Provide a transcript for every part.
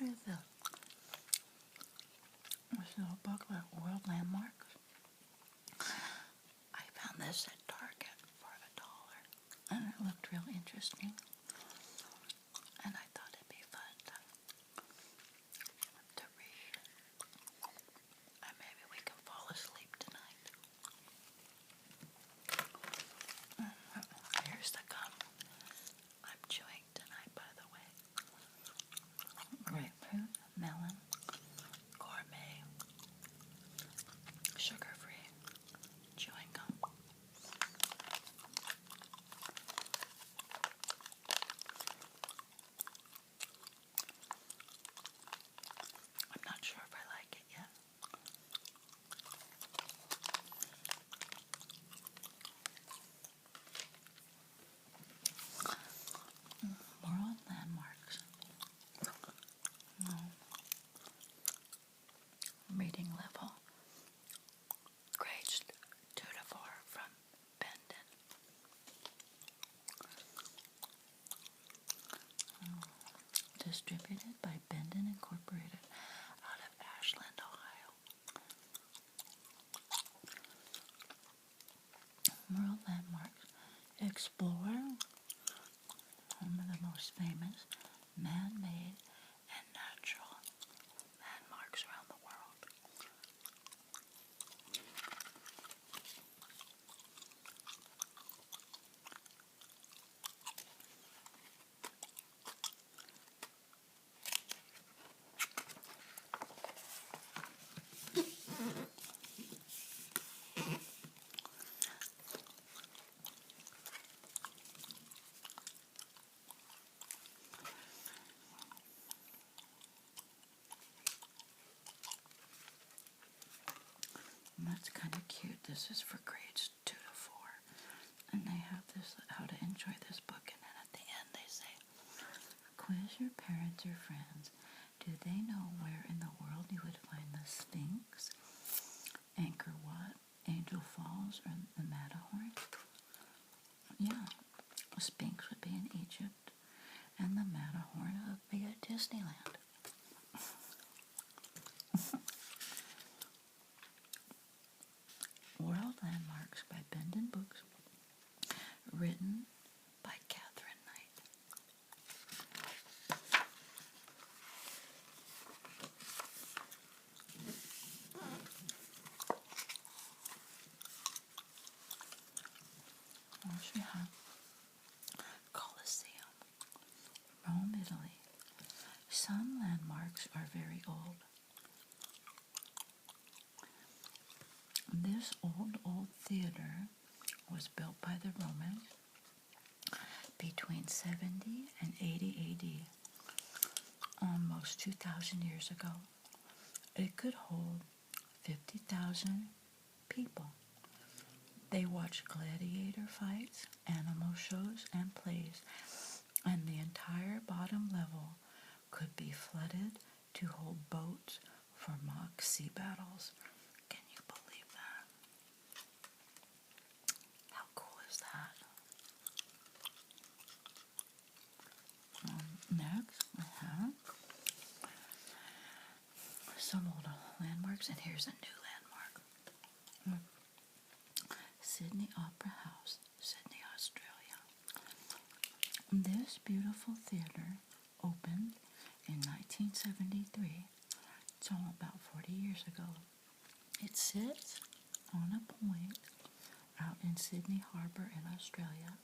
this little book about world landmarks. I found this at Target for $1, and it looked real interesting. And I thought it'd be fun to read. And maybe we can fall asleep tonight. Here's the gum I'm chewing tonight, by the way. Grapefruit, melon, gourmet, sugar-free chewing gum. I'm not sure if I like it yet. World landmarks. Reading level. Grades 2 to 4 from Brendon. Distributed by Brendon Incorporated out of Ashland, Ohio. World landmarks. Explore some of the most famous man-made and natural landmarks around the world. And that's kind of cute. This is for grades 2 to 4. And they have this, how to enjoy this book. And then at the end they say, quiz your parents or friends. Do they know where in the world you would find the Sphinx, Angkor Wat, Angel Falls, or the Matterhorn? Yeah, the Sphinx would be in Egypt, and the Matterhorn would be at Disneyland. World Landmarks by Brendon Books, written by Kathryn Knight. Also we have Colosseum, Rome, Italy. Some landmarks are very old. This old theater was built by the Romans between 70 and 80 A.D., almost 2,000 years ago. It could hold 50,000 people. They watched gladiator fights, animal shows, and plays, and the entire bottom level could be flooded to hold boats for mock sea battles. Can you believe that? How cool is that? Next, we have some old landmarks, and here's a new landmark. Sydney Opera House, Sydney, Australia. This beautiful theater opened in 1973, so about 40 years ago. It sits on a point out in Sydney Harbour in Australia.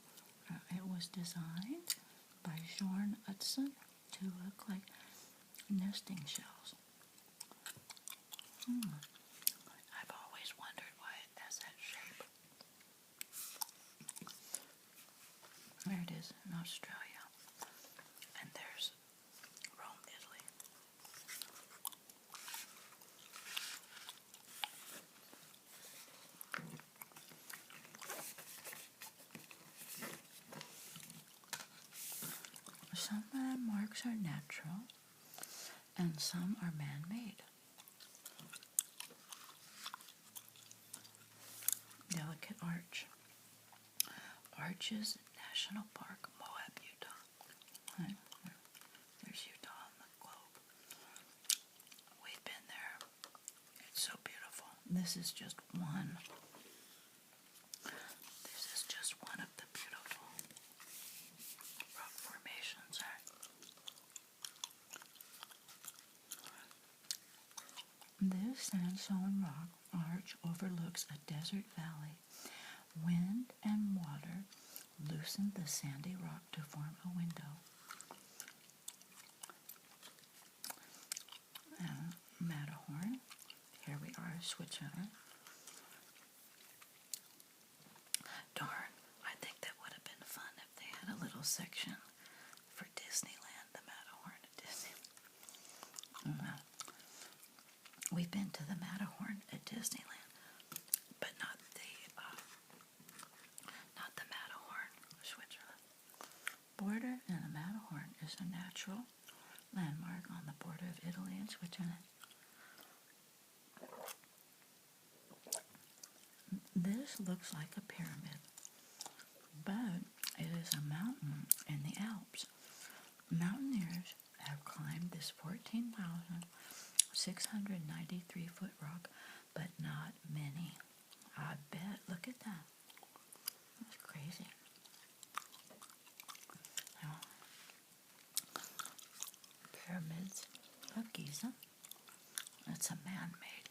It was designed by Bjorn Utzon to look like nesting shells. I've always wondered why it has that shape. There it is in Australia. And there's Rome, Italy. Some landmarks are natural and some are man-made. Delicate Arch. Arches National Park, Moab, Utah. There's Utah on the globe. This is just one. This is just one of the beautiful rock formations. This sandstone rock arch overlooks a desert valley. Wind and water loosened the sandy rock to form a window. Matterhorn. Here we are, Switzerland. Darn, I think that would have been fun if they had a little section for Disneyland, the Matterhorn at Disneyland. We've been to the Matterhorn at Disneyland, but not the Matterhorn, Switzerland. Border and the Matterhorn is a natural landmark on the border of Italy and Switzerland. This looks like a pyramid, but it is a mountain in the Alps. Mountaineers have climbed this 14,693-foot rock, but not many. I bet. Look at that. That's crazy. Now, Pyramids of Giza. It's a man-made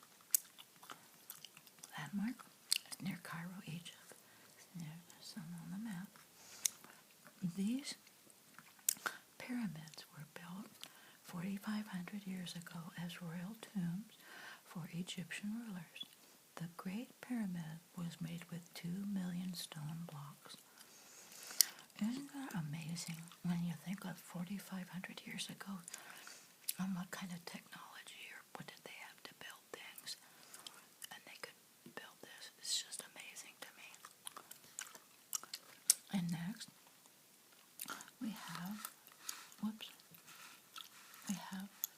landmark. It's near Cairo, Egypt. There's some on the map. These pyramids were built 4,500 years ago as royal tombs for Egyptian rulers. The Great Pyramid was made with 2 million stone blocks. Isn't that amazing when you think of 4,500 years ago and what kind of technology or what did they have to build things? And they could build this. It's just amazing to me. And next, we have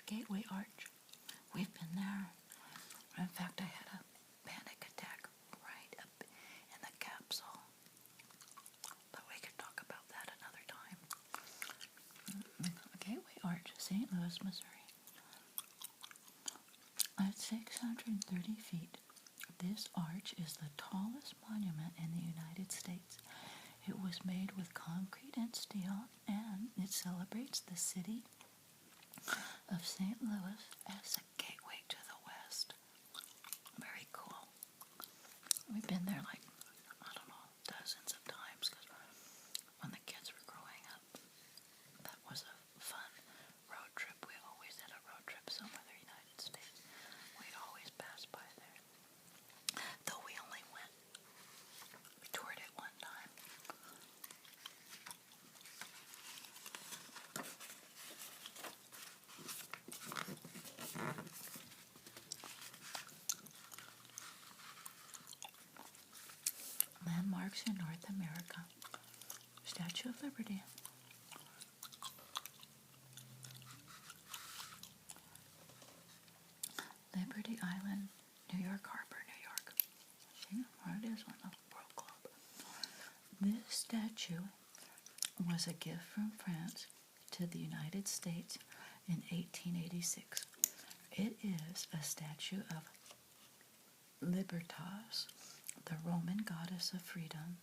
Gateway Arch. We've been there. In fact, I had a panic attack right up in the capsule. But we could talk about that another time. Gateway Arch, St. Louis, Missouri. At 630 feet, this arch is the tallest monument in the United States. It was made with concrete and steel, and it celebrates the city of St. Louis as a gateway to the West. Very cool. We've been there like, I don't know, dozens of times because when the kids were growing up, that was a fun road trip. We always had a road trip somewhere in the United States. We'd always pass by there. Though we only toured it one time. Landmarks in North America. Statue of Liberty. Liberty Island, New York Harbor, New York. See where it is on the world globe. This statue was a gift from France to the United States in 1886. It is a statue of Libertas, the Roman goddess of freedom.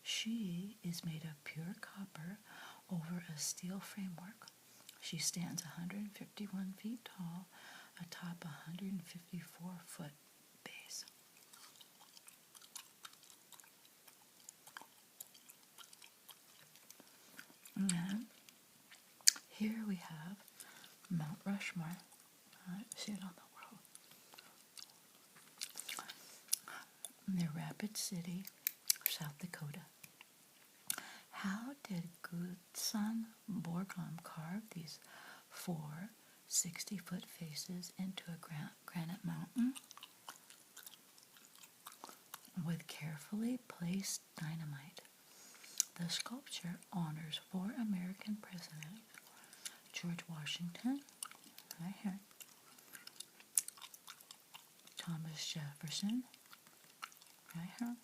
She is made of pure copper over a steel framework. She stands 151 feet tall atop a 154-foot base. And here we have Mount Rushmore. See it on the world. Near Rapid City, South Dakota. How did Gudson Borglum carve these 4 60-foot faces into a granite mountain? With carefully placed dynamite. The sculpture honors 4 American presidents: George Washington, right here, Thomas Jefferson, right here,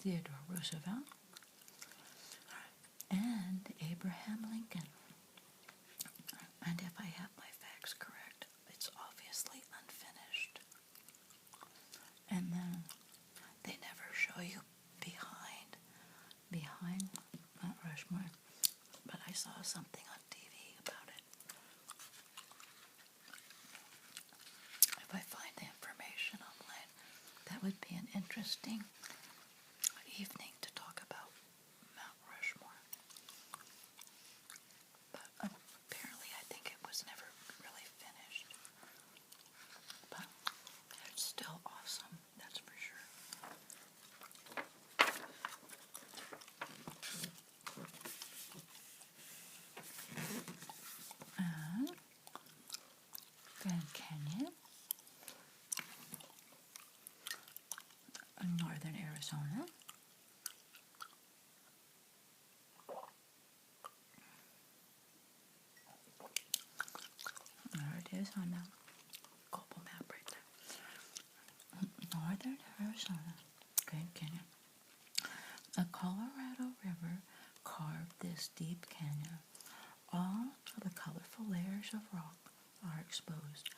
Theodore Roosevelt, and Abraham Lincoln. And if I have my facts correct, it's obviously unfinished. And then they never show you behind Mount Rushmore, but I saw something on TV about it. If I find the information online, that would be an interesting evening to talk about Mount Rushmore. But apparently I think it was never really finished. But it's still awesome, that's for sure. And Grand Canyon in northern Arizona. There it is on the global map right there. Northern Arizona, Grand Canyon. The Colorado River carved this deep canyon. All of the colorful layers of rock are exposed,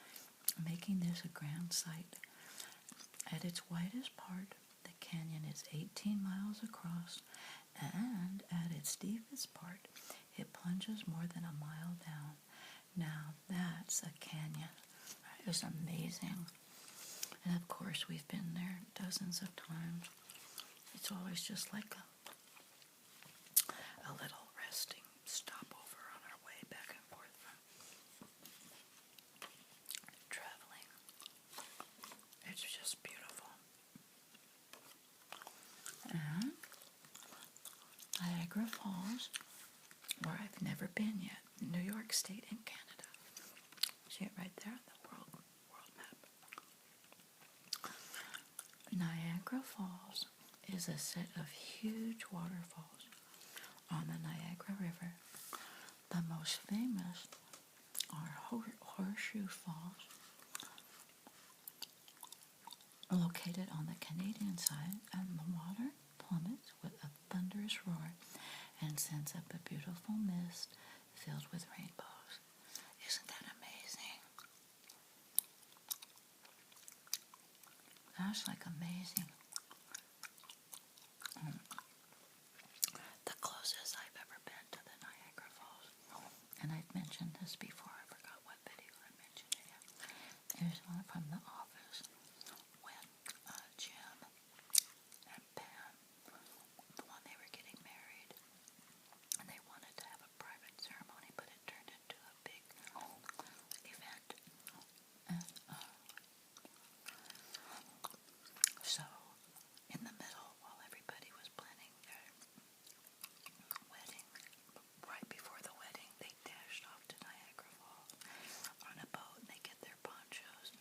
making this a grand sight. At its widest part, the canyon is 18 miles across, and at its deepest part, it plunges more than a mile down. Now, that's a canyon. That is amazing. And of course, we've been there dozens of times. It's always just like a little resting stopover on our way back and forth from traveling. It's just beautiful. And Niagara Falls, where I've never been yet, New York State in Canada. See it right there on the world map. Niagara Falls is a set of huge waterfalls on the Niagara River. The most famous are Horseshoe Falls, located on the Canadian side, and the water plummets with a thunderous roar and sends up a beautiful mist filled with rainbows. Isn't that amazing? That's like amazing. The closest I've ever been to the Niagara Falls, and I've mentioned this before, I forgot what video I mentioned it in. There's one from The Office when Jim and Pam, the one they were getting married, and they wanted to have a private ceremony, but it turned into a big event. And so, in the middle, while everybody was planning their wedding, right before the wedding, they dashed off to Niagara Falls on a boat, and they get their ponchos,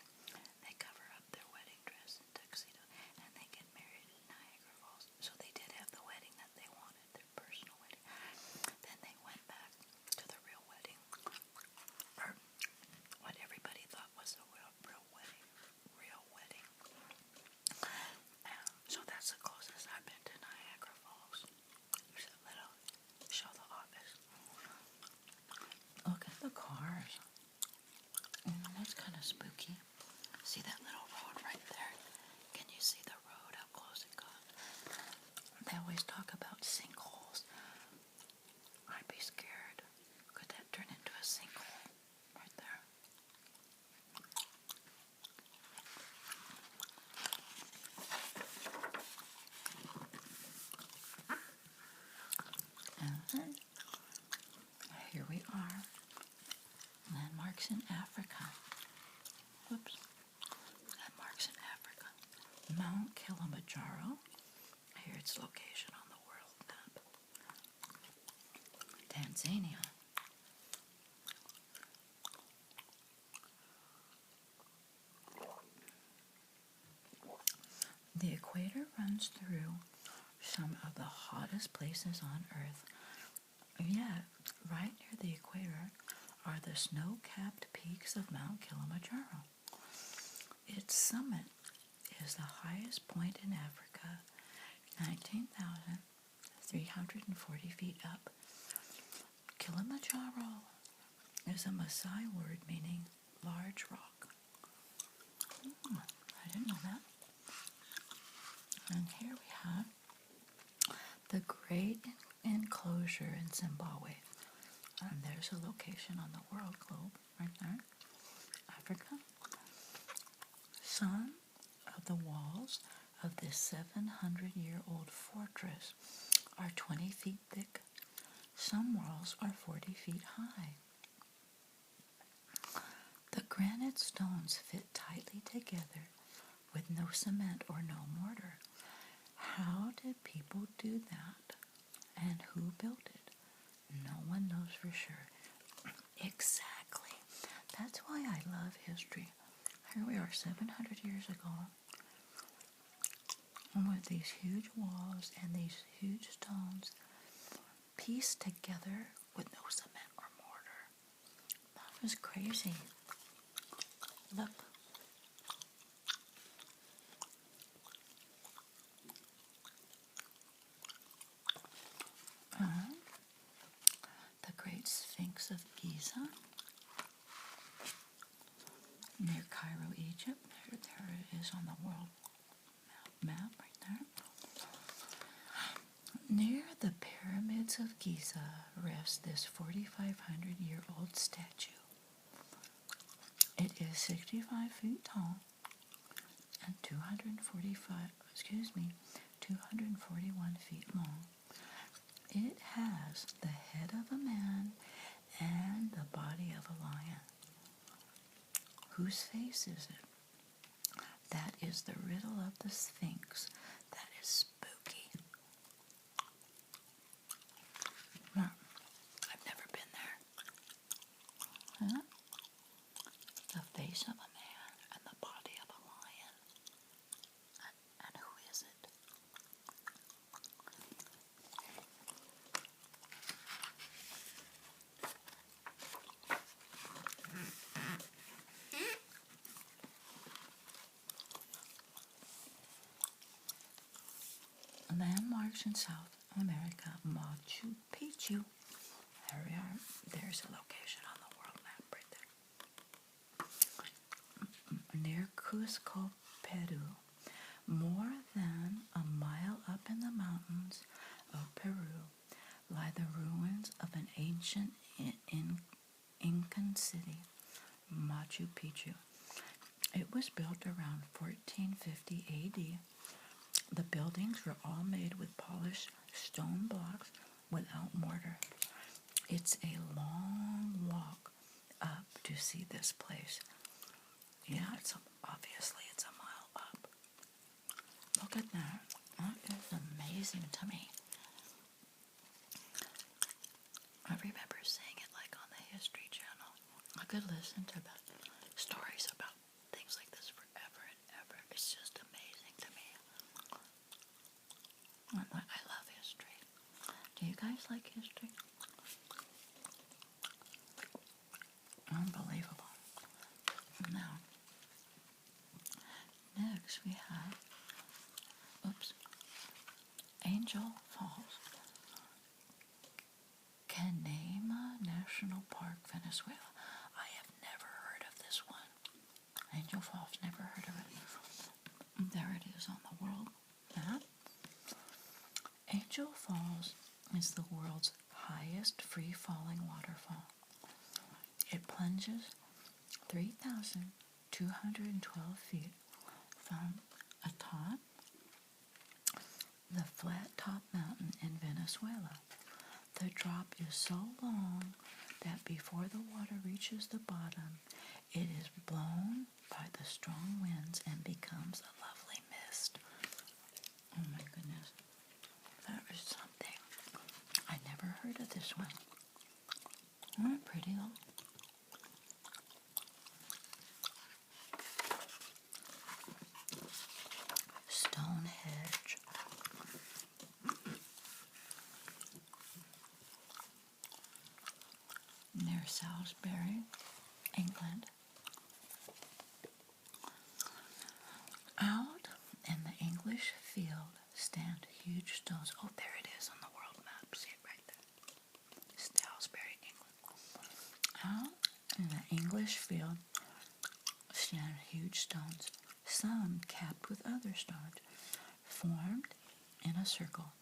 they cover up their wedding dress and tuxedo, and they get married in Niagara Falls. So they did have the wedding that they wanted, their personal wedding. Then they went back to the real wedding, or what everybody thought was a real wedding. So that's the closest I've been to Niagara Falls. There's a little show The Office. Look at the cars. That's kind of spooky. See that little road right there? Can you see the road, how close it got? They always talk about sinkholes. I'd be scared. Could that turn into a sinkhole right there? And here we are. Landmarks in Africa. Whoops. Landmarks in Africa. Mount Kilimanjaro. Here its location on the world map. Tanzania. The equator runs through some of the hottest places on Earth. Yet, right near the equator are the snow-capped peaks of Mount Kilimanjaro. Its summit is the highest point in Africa, 19,340 feet up. Kilimanjaro is a Maasai word meaning large rock. I didn't know that. And here we have the Great Enclosure in Zimbabwe. And there's a location on the world globe right there. Africa. Some of the walls of this 700-year-old fortress are 20 feet thick. Some walls are 40 feet high. The granite stones fit tightly together with no cement or no mortar. How did people do that? And who built it? No one knows for sure. Exactly. That's why I love history. Here we are 700 years ago, and with these huge walls and these huge stones pieced together with no cement or mortar. That was crazy. Look. The Great Sphinx of Giza near Cairo, Egypt. There it is on the world map right there. Near the pyramids of Giza rests this 4,500-year-old statue. It is 65 feet tall and 241 feet long. It has the head of a man and the body of a lion. Whose face is it? That is the riddle of the Sphinx. That is spooky. No, I've never been there. Huh? The face of a man and the body of a lion. And who is it? Landmarks in South America, Machu Picchu. There we are. There's a location on the world map right there. Near Cusco, Peru, more than a mile up in the mountains of Peru, lie the ruins of an ancient Incan city, Machu Picchu. It was built around 1450 AD. The buildings were all made with polished stone blocks without mortar. It's a long walk up to see this place. Yeah, obviously it's a mile up. Look at that. That is amazing to me. I remember seeing it like on the History Channel. I could listen to the stories about things like this forever and ever. It's just amazing to me. I love history. Do you guys like history? Unbelievable. Now, next we have, Angel Falls. Canema National Park, Venezuela. I have never heard of this one. Angel Falls, never heard of it. There it is on the world map. Angel Falls is the world's highest free-falling waterfall. It plunges 3,212 feet from atop the flat-top mountain in Venezuela. The drop is so long that before the water reaches the bottom, it is blown by the strong winds and becomes a lovely mist. Oh my goodness. That is something. I never heard of this one. Isn't it pretty though? Stonehenge. Near Salisbury, England. Out in the English field stand huge stones. Oh, there it is on the world map. See it right there. Salisbury, England. Out in the English field stand huge stones, some capped with other stones. formed in a circle.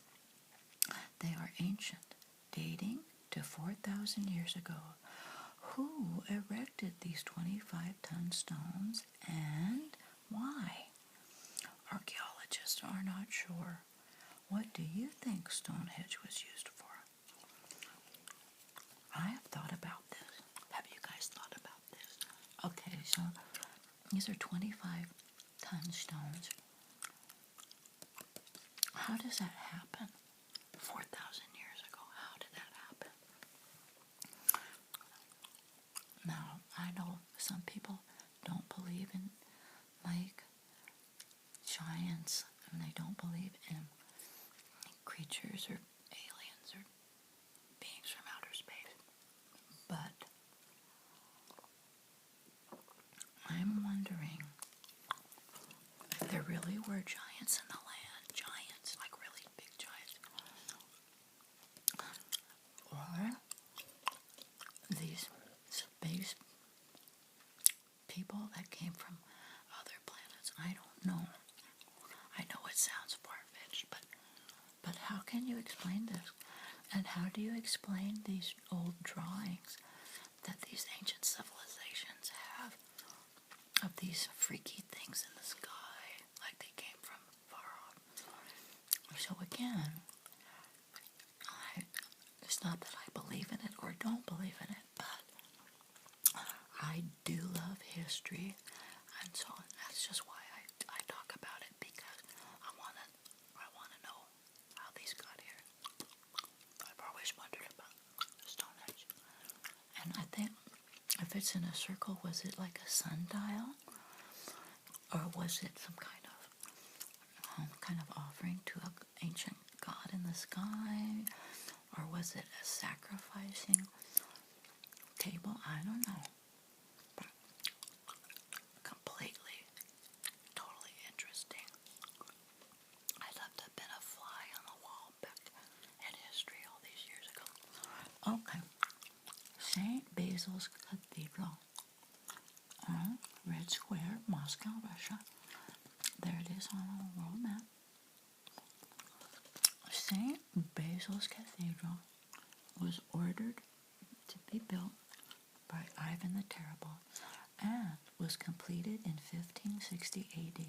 They are ancient, dating to 4,000 years ago. Who erected these 25-ton stones and why? Archaeologists are not sure. What do you think Stonehenge was used for? I have thought about this. Have you guys thought about this? Okay, so these are 25-ton stones. How does that happen? 4,000 years ago, how did that happen? Now, I know some people don't believe in, like, giants, and they don't believe in creatures or aliens or beings from outer space. But I'm wondering if there really were giants in the land, giants, like really big giants, or these space people that came from other planets. I don't know. I know it sounds far-fetched, but how can you explain this? And how do you explain these old drawings that these ancient civilizations have of these freaky things in the sky, like they came from far off? So again, it's not that I believe in it or don't believe in it, but I do love history, and so that's just why I talk about it, because I wanna know how these got here. I've always wondered about Stonehenge, and I think if it's in a circle, was it like a sundial, or was it some kind of offering to an ancient god in the sky, or was it a sacrificing table? I don't know. But completely, totally interesting. I'd love to have been a fly on the wall back in history all these years ago. Okay. St. Basil's Cathedral on Red Square, Moscow, Russia. There it is on a world map. St. Basil's Cathedral was ordered to be built by Ivan the Terrible and was completed in 1560 AD.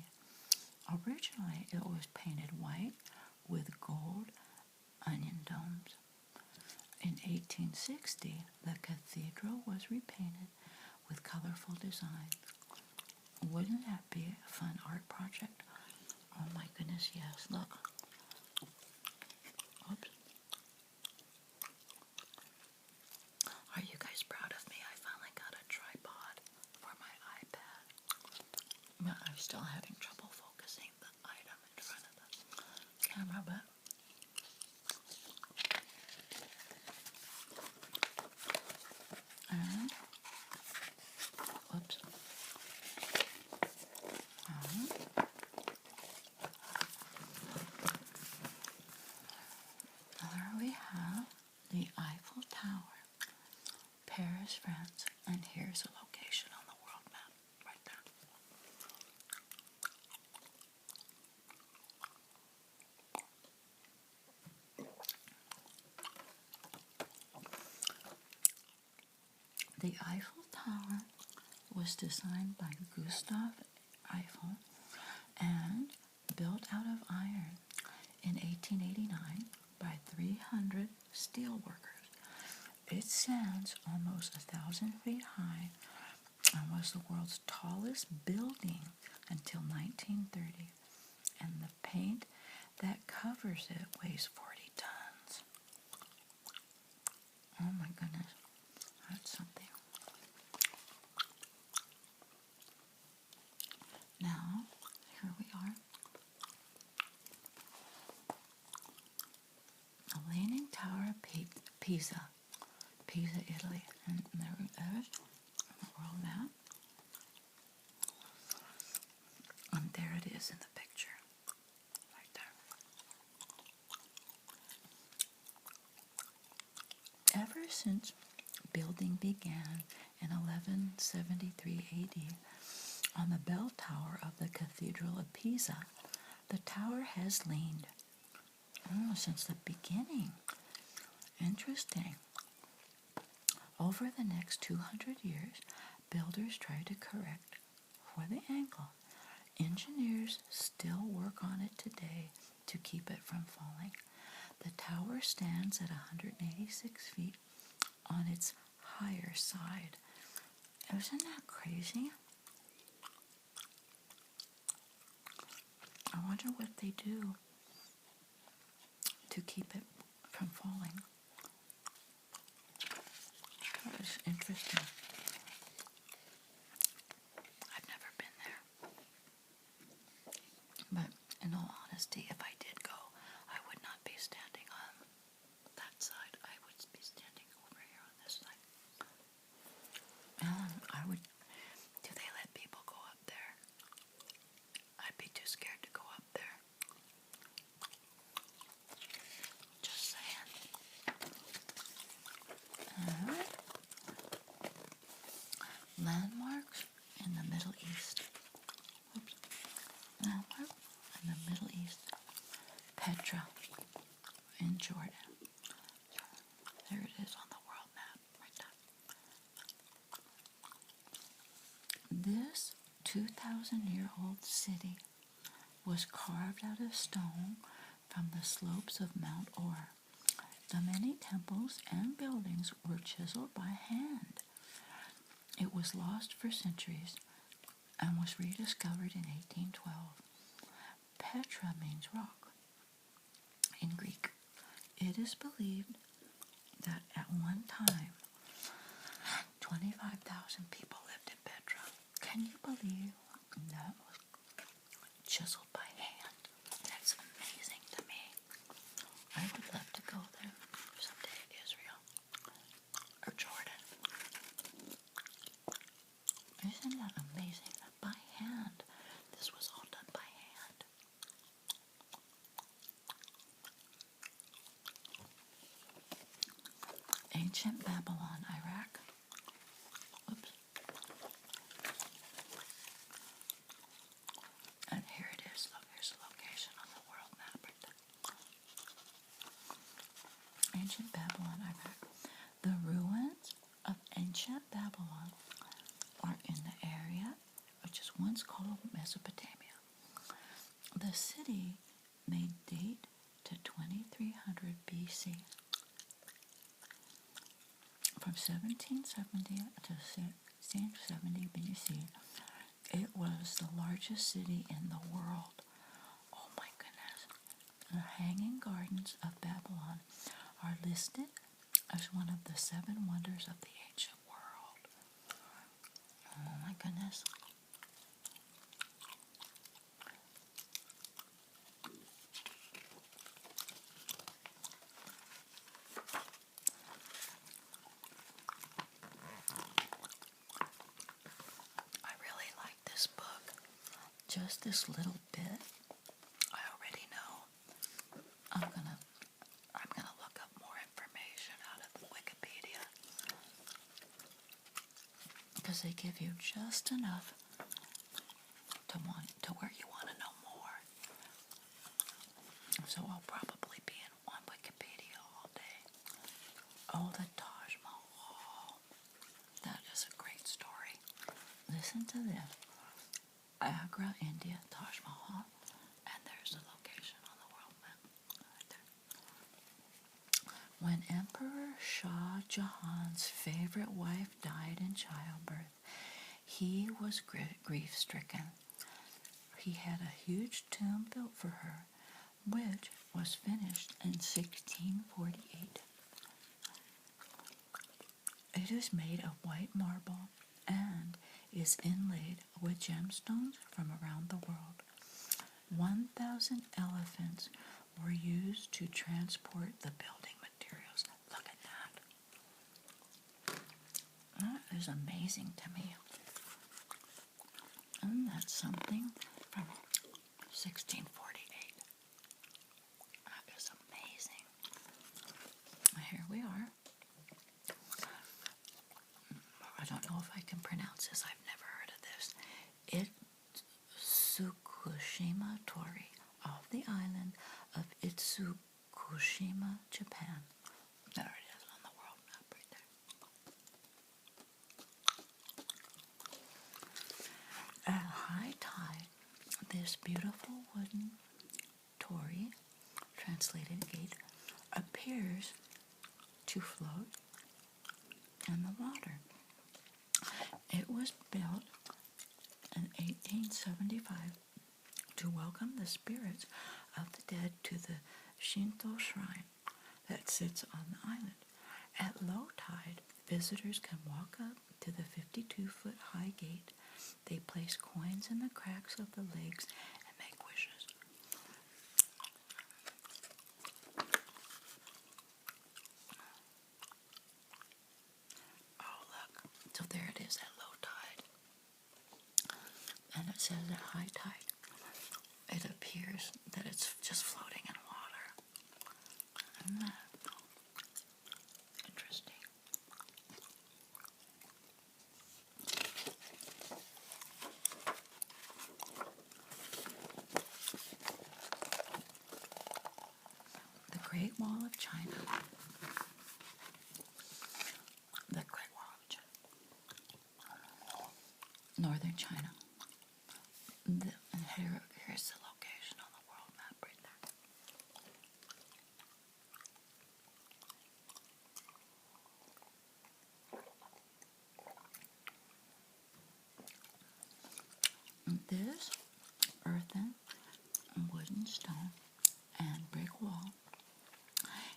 Originally, it was painted white with gold onion domes. In 1860, the cathedral was repainted with colorful designs. Wouldn't that be a fun art project? Oh my goodness, yes. Look. Oops. Are you guys proud of me? I finally got a tripod for my iPad. But I'm still having trouble focusing the item in front of the camera, but and whoops. There we have the Eiffel Tower, Paris, France, and here's a location on the world map right there. The Eiffel Tower was designed by Gustav Eiffel and built out of iron in 1889 by 300 steel workers. It stands almost 1,000 feet high and was the world's tallest building until 1930. And the paint that covers it weighs 40 tons. Oh my goodness, that's something. Now, here we are. The Leaning Tower of Pisa, Italy. And there it is, the world map. And there it is in the picture, right there. Ever since building began in 1173 AD, on the bell tower of the Cathedral of Pisa, The tower has leaned since the beginning. Interesting. Over the next 200 years, builders tried to correct for the angle. Engineers still work on it today to keep it from falling. The tower stands at 186 feet on its higher side. Isn't that crazy? I wonder what they do to keep it from falling. That is interesting. I've never been there. But in all honesty, if I did go, I would not be standing on that side. I would be standing over here on this side. And I would, do they let people go up there? I'd be too scared to go up there. Just saying. Landmarks in the Middle East. Oops. Landmark in the Middle East. Petra in Jordan. There it is on the world map, right there. This 2,000-year-old city was carved out of stone from the slopes of Mount Or. The many temples and buildings were chiseled by hand. It was lost for centuries and was rediscovered in 1812. Petra means rock in Greek. It is believed that at one time, 25,000 people lived in Petra. Can you believe that was chiseled by hand? That's amazing to me. I would love to go there someday, Israel or Jordan. Isn't that amazing? By hand. This was all done by hand. Ancient Babylon, Iraq. Oops. And here it is. Look, here's the location on the world map right there. Ancient Babylon, Iraq. The ruins of ancient Babylon are in the area which is once called Mesopotamia. The city may date to 2300 BC. From 1770 to 1670 BC, it was the largest city in the world. Oh my goodness. The Hanging Gardens of Babylon are listed as one of the 7 wonders of the ancient world. Oh my goodness. I really like this book. Just this little bit. I already know. I'm gonna look up more information out of the Wikipedia. Because they give you just enough to where you want to know more. So I'll probably be on Wikipedia all day. Oh, the Taj Mahal. That is a great story. Listen to this. Agra, India, Taj Mahal. And there's the location on the world map. Right there. When Emperor Shah Jahan's favorite wife died in childbirth, he was grief-stricken. He had a huge tomb built for her, which was finished in 1648. It is made of white marble and is inlaid with gemstones from around the world. 1,000 elephants were used to transport the building materials. Look at that. That is amazing to me. And that's something from 1648. That is amazing. Here we are. I don't know if I can pronounce this. I've never heard of this. Itsukushima Tori, a Tsukushima, Japan. There it is on the world map right there. At high tide, this beautiful wooden torii, translated gate, appears to float in the water. It was built in 1875 to welcome the spirits of the dead to the Shinto shrine that sits on the island. At low tide, visitors can walk up to the 52-foot high gate. They place coins in the cracks of the legs and make wishes. Oh, look. So there it is at low tide. And it says at high tide. It appears that it's just floating in water. Isn't that interesting? The Great Wall of China. The Great Wall of China. Northern China. And here's the location on the world map right there. This earthen, wooden, stone, and brick wall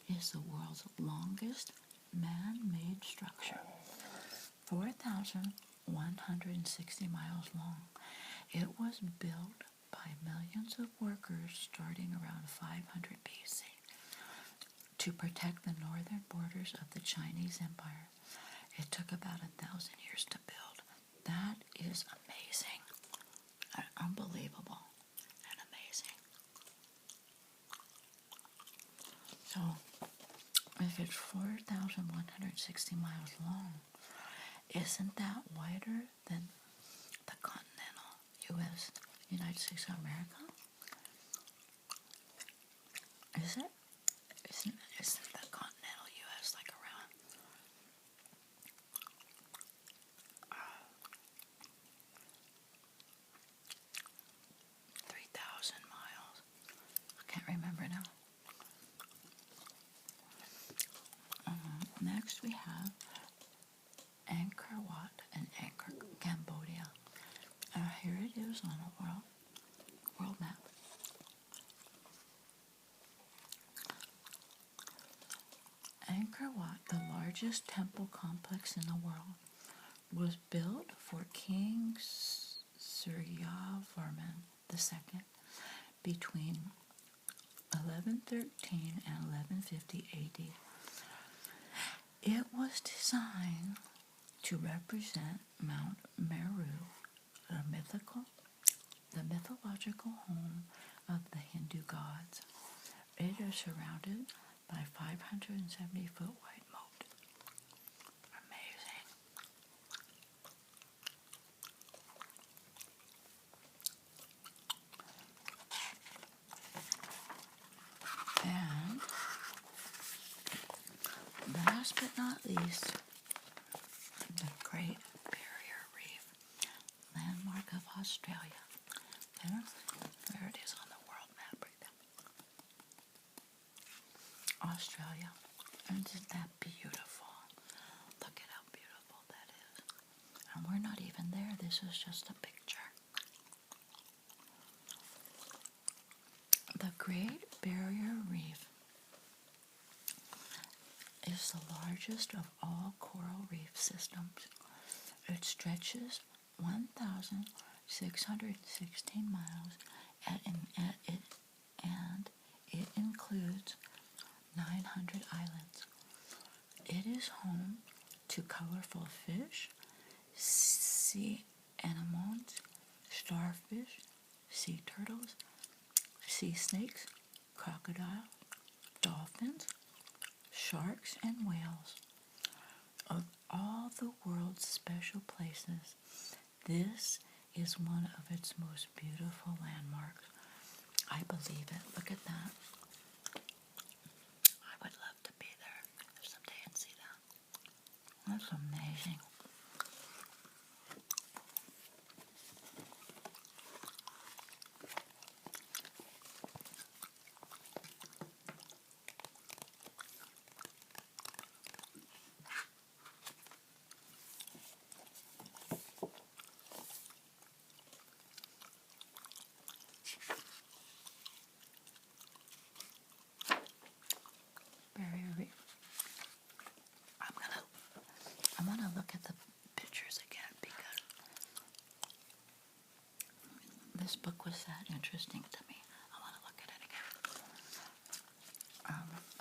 is the world's longest man-made structure, 4,160 miles long. It was built by millions of workers starting around 500 BC to protect the northern borders of the Chinese Empire. It took about 1,000 years to build. That is amazing. Unbelievable and amazing. So, if it's 4,160 miles long, isn't that wider than the continental U.S., United States of America? Is it? Isn't the continental U.S. like around 3,000 miles? I can't remember now. Next we have Angkor Wat and Angkor, Cambodia. Here it is on a world map. Angkor Wat, the largest temple complex in the world, was built for King Suryavarman II between 1113 and 1150 AD. It was designed to represent Mount Meru, the mythological home of the Hindu gods. It is surrounded by 570-foot wide moat. Amazing. And last but not least, the Great Barrier Reef, landmark of Australia. There it is on the world map right there. Australia. Isn't that beautiful? Look at how beautiful that is. And we're not even there. This is just a picture. The Great Barrier Reef is the largest of all coral reef systems. It stretches 1,616 miles and it includes 900 islands. It is home to colorful fish, sea anemones, starfish, sea turtles, sea snakes, crocodiles, dolphins, sharks, and whales. Of all the world's special places, this is one of its most beautiful landmarks. I believe it. Look at that. amazing. Barrier reef. I'm gonna look at the pictures again because this book was that interesting to me. I want to look at it again.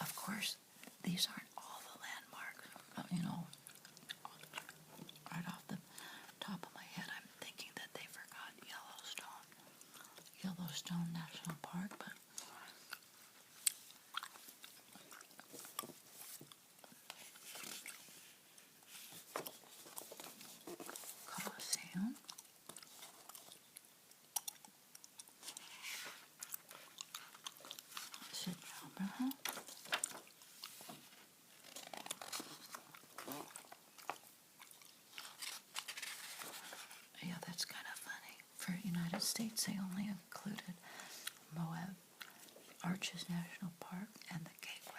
Of course, these aren't all the landmarks. Right off the top of my head, I'm thinking that they forgot Yellowstone National Park, but Colosseum. Yeah, that's kind of funny. For United States, they only included Moab Arches National Park and the Gateway.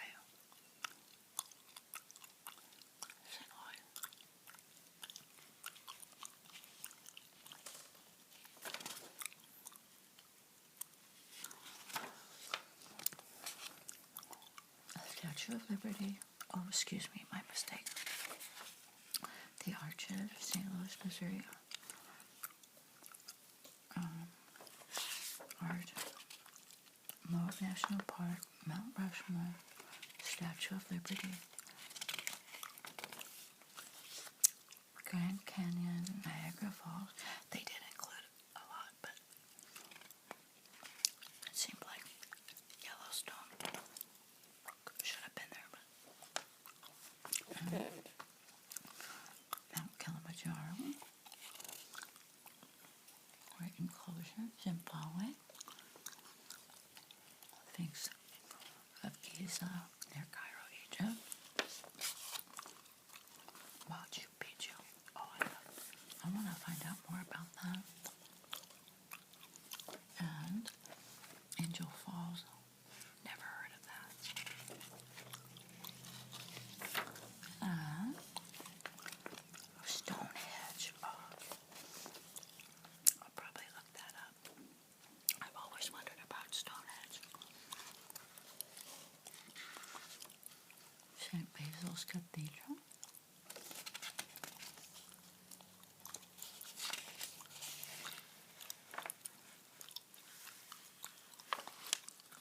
Statue of Liberty. Oh, excuse me, my mistake. The Arches, St. Louis, Missouri. Moab National Park, Mount Rushmore, Statue of Liberty, Grand Canyon, Niagara Falls. They did include a lot, but it seemed like Yellowstone should have been there. But Mount Kilimanjaro, Great Enclosure, Zimbabwe, Sphinx of Giza near Cairo, Egypt, Machu Picchu. Oh, I want to find out more about that. And Angel Falls. Never heard of that. And Stonehenge. Oh, I'll probably look that up. I've always wondered about Stonehenge. St. Basil's Cathedral.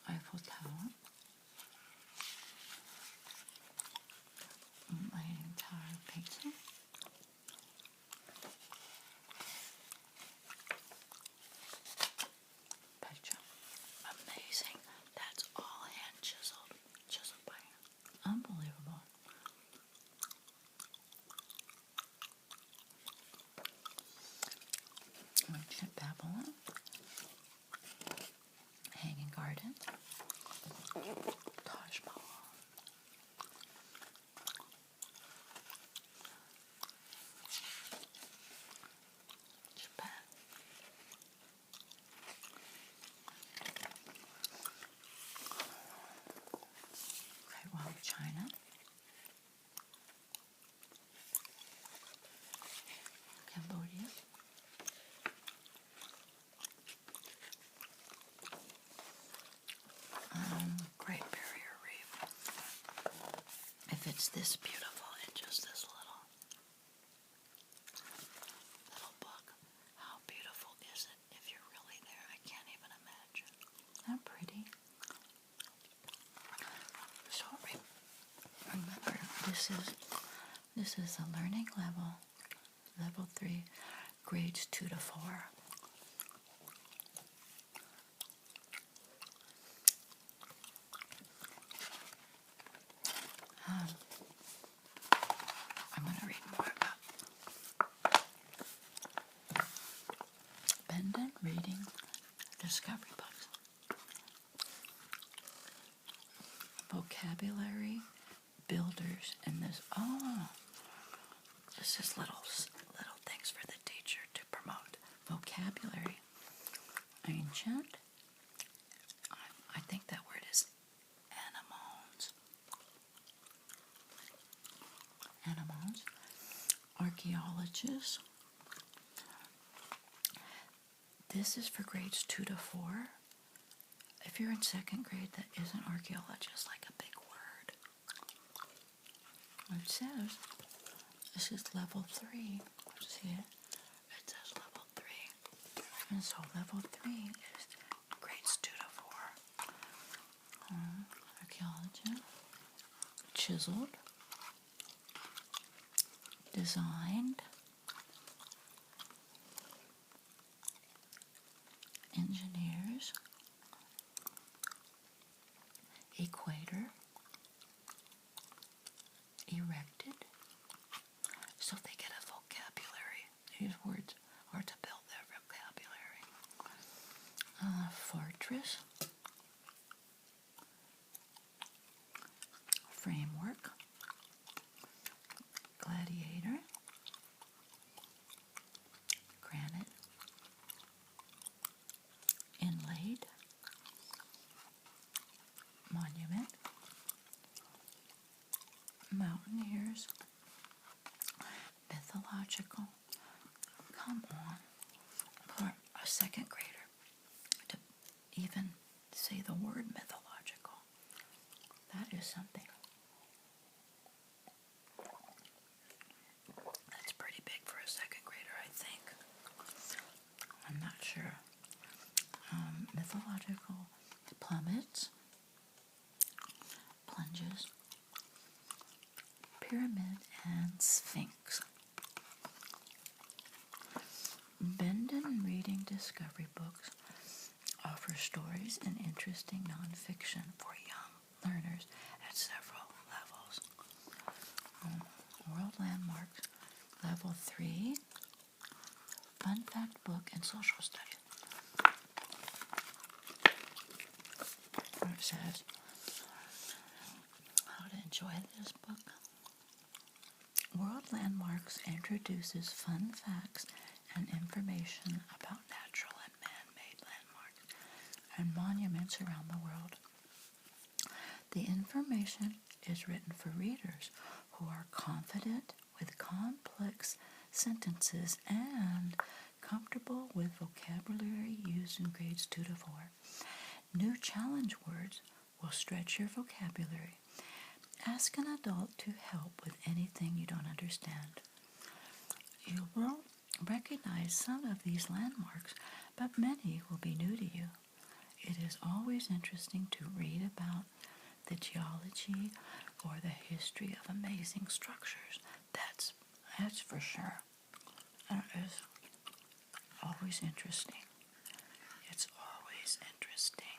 Eiffel Tower. Leaning Tower Pizza. Petra. Amazing. That's all hand chiseled by hand. Unbelievable. Ancient Babylon. Hanging Garden. Taj Mahal. Japan. Great Wall of China. Cambodia. Great Barrier Reef. If it's this beautiful in just this little book, how beautiful is it if you're really there? I can't even imagine. Isn't that pretty? So remember, this is a learning level 3, grades 2 to 4. I'm going to read more about Brendon reading discovery books. Vocabulary builders in this. Oh, This is little things for the teacher to promote vocabulary. Ancient. I think that word is anemones. Anemones. Archaeologists. This is for grades 2 to 4. If you're in 2nd grade, that isn't archaeologist like a big word. It says, this is level 3. See it? It says level 3. And so level 3 is grades 2 to 4. Archaeology. Chiseled. Designed. Engineers. Equator. Erected. So they get a vocabulary. These words are to build their vocabulary. Fortress. Framework. Gladiator. Granite. Inlaid. Monument. Mountaineers. Mythological. Come on. For a 2nd grader to even say the word mythological. That is something. That's pretty big for a 2nd grader, I think. I'm not sure. Mythological. Plummets. Plunges. Pyramid and Sphinx. Brendon Reading Discovery Books offer stories and interesting nonfiction for young learners at several levels. World Landmarks, Level 3, Fun Fact Book and Social Studies. It says how to enjoy this book. World Landmarks introduces fun facts and information about natural and man-made landmarks and monuments around the world. The information is written for readers who are confident with complex sentences and comfortable with vocabulary used in grades 2 to 4. New challenge words will stretch your vocabulary. Ask an adult to help with anything you don't understand. You will recognize some of these landmarks, but many will be new to you. It is always interesting to read about the geology or the history of amazing structures. That's for sure. That is always interesting. It's always interesting.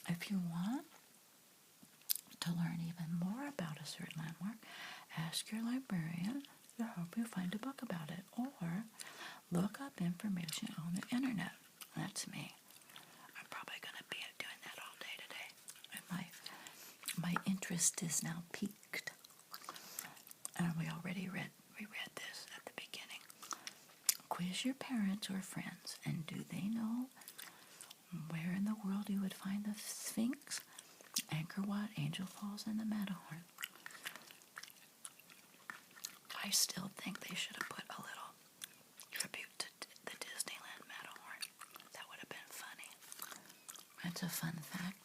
If you want to learn even more about a certain landmark, ask your librarian to help you find a book about it, or look up information on the internet. That's me. I'm probably going to be doing that all day today. And my interest is now piqued. And we already read this at the beginning. Quiz your parents or friends, and do they know where in the world you would find the Sphinx, Angkor Wat, Angel Falls, and the Matterhorn? I still think they should have put a little tribute to the Disneyland Matterhorn. That would have been funny. That's a fun fact.